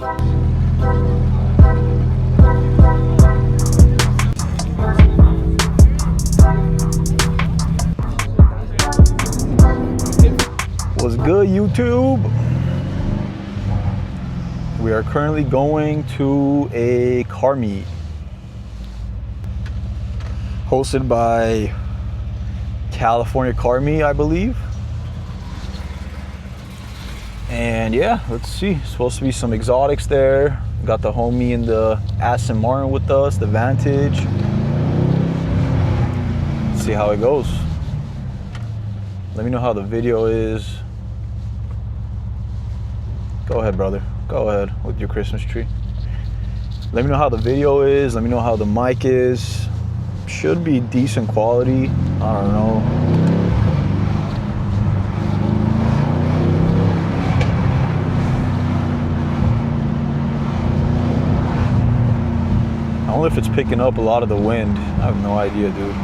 What's good, YouTube? We are currently going to a car meet hosted by California Car Meet, I believe. And yeah, let's see. Supposed to be some exotics there. Got the homie in the Aston Martin with us, the Vantage. Let's see how it goes. Let me know how the video is. Go ahead, brother. Go ahead with your Christmas tree. Let me know how the video is. Let me know how the mic is. Should be decent quality. I don't know. I wonder if it's picking up a lot of the wind. I have no idea, dude.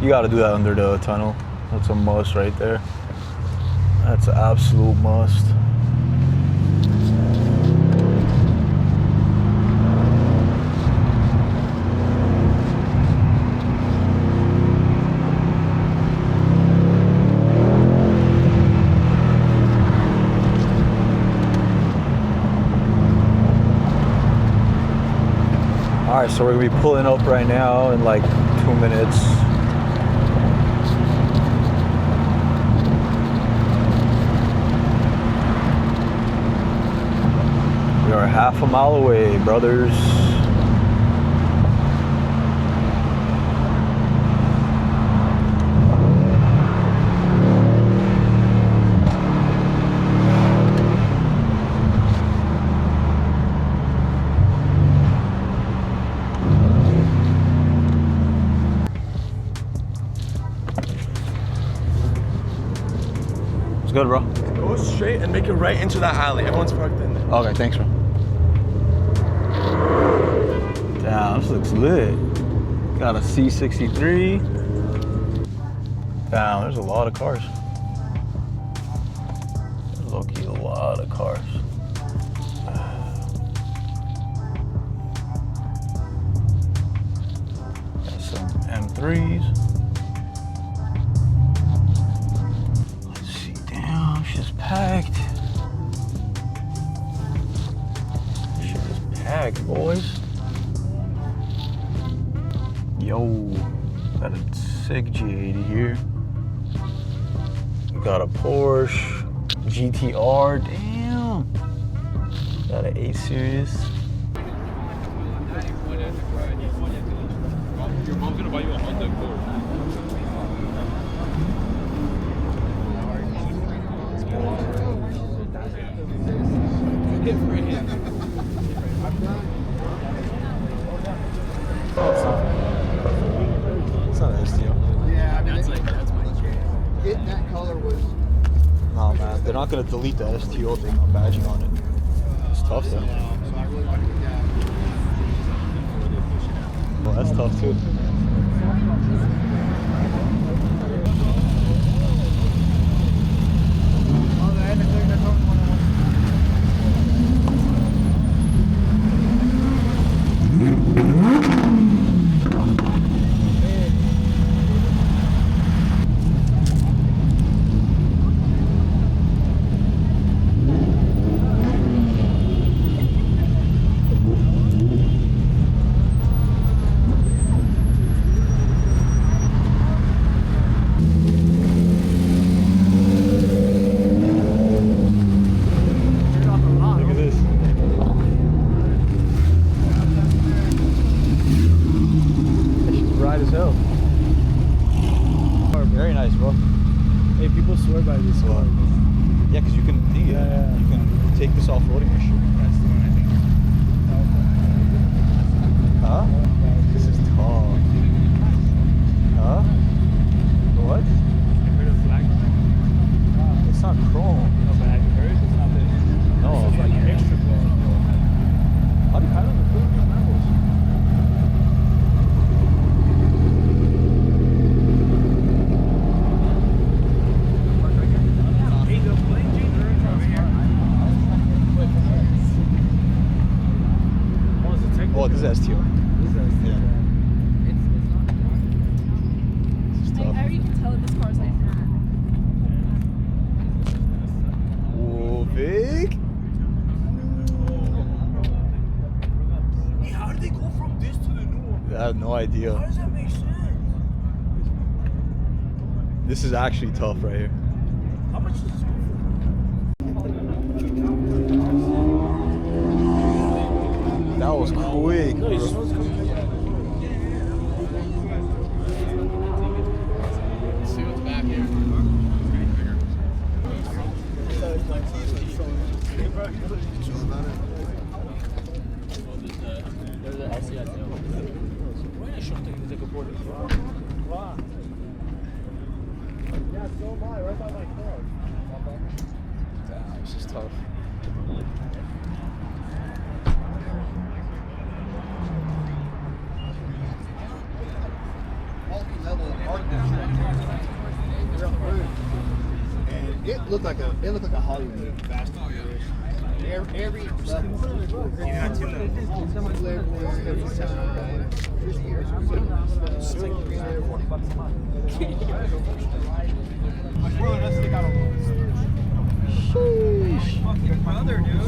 You gotta do that under the tunnel. That's a must right there. That's an absolute must. All right, so we're gonna be pulling up right now in like 2 minutes. We are half a mile away, brothers. It's good, bro. Go straight and make it right into that alley. Everyone's parked in there. Okay, thanks, bro. Damn, this looks lit. Got a C63. Damn, there's a lot of cars. There's low-key a lot of cars. Got some M3s. Let's see, damn, shit's packed. Shit is packed, boys. Yo, got a sick G80 here. Got a Porsche GTR, damn. Got an 8 Series. Your mom's gonna buy you a Honda Accord. It's not an STO. Yeah, I mean, That's my dream. getting that color was. No, man, they're not gonna delete the STO thing on badging on it. It's tough though. So I really want to get that. Well, that's tough too. Very nice, bro. Hey, people swear by this car. Yeah, because you can you can take this off-roading issue. That's the one I think. Huh? This is tall. Huh? What? I heard of black. It's not chrome. No, but have you heard? It's not this. No. This is like extra chrome. How do you have the chrome Lambos? Oh, this is STO. Yeah. It's I tough. already can tell that this car is like Whoa, big. Hey, how did they go from this to the new one? I have no idea. How does that make sense? This is actually tough right here. How much is this? That was quick, bro. See what's back here. There's an LCI tail. Show them to take a photo. Damn, this is tough. Multi-level art and it looked like a Hollywood Fast and Furious. Every level. Fucking brother, dude.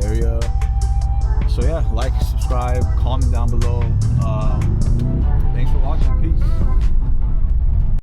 area. So yeah, like, subscribe, comment down below.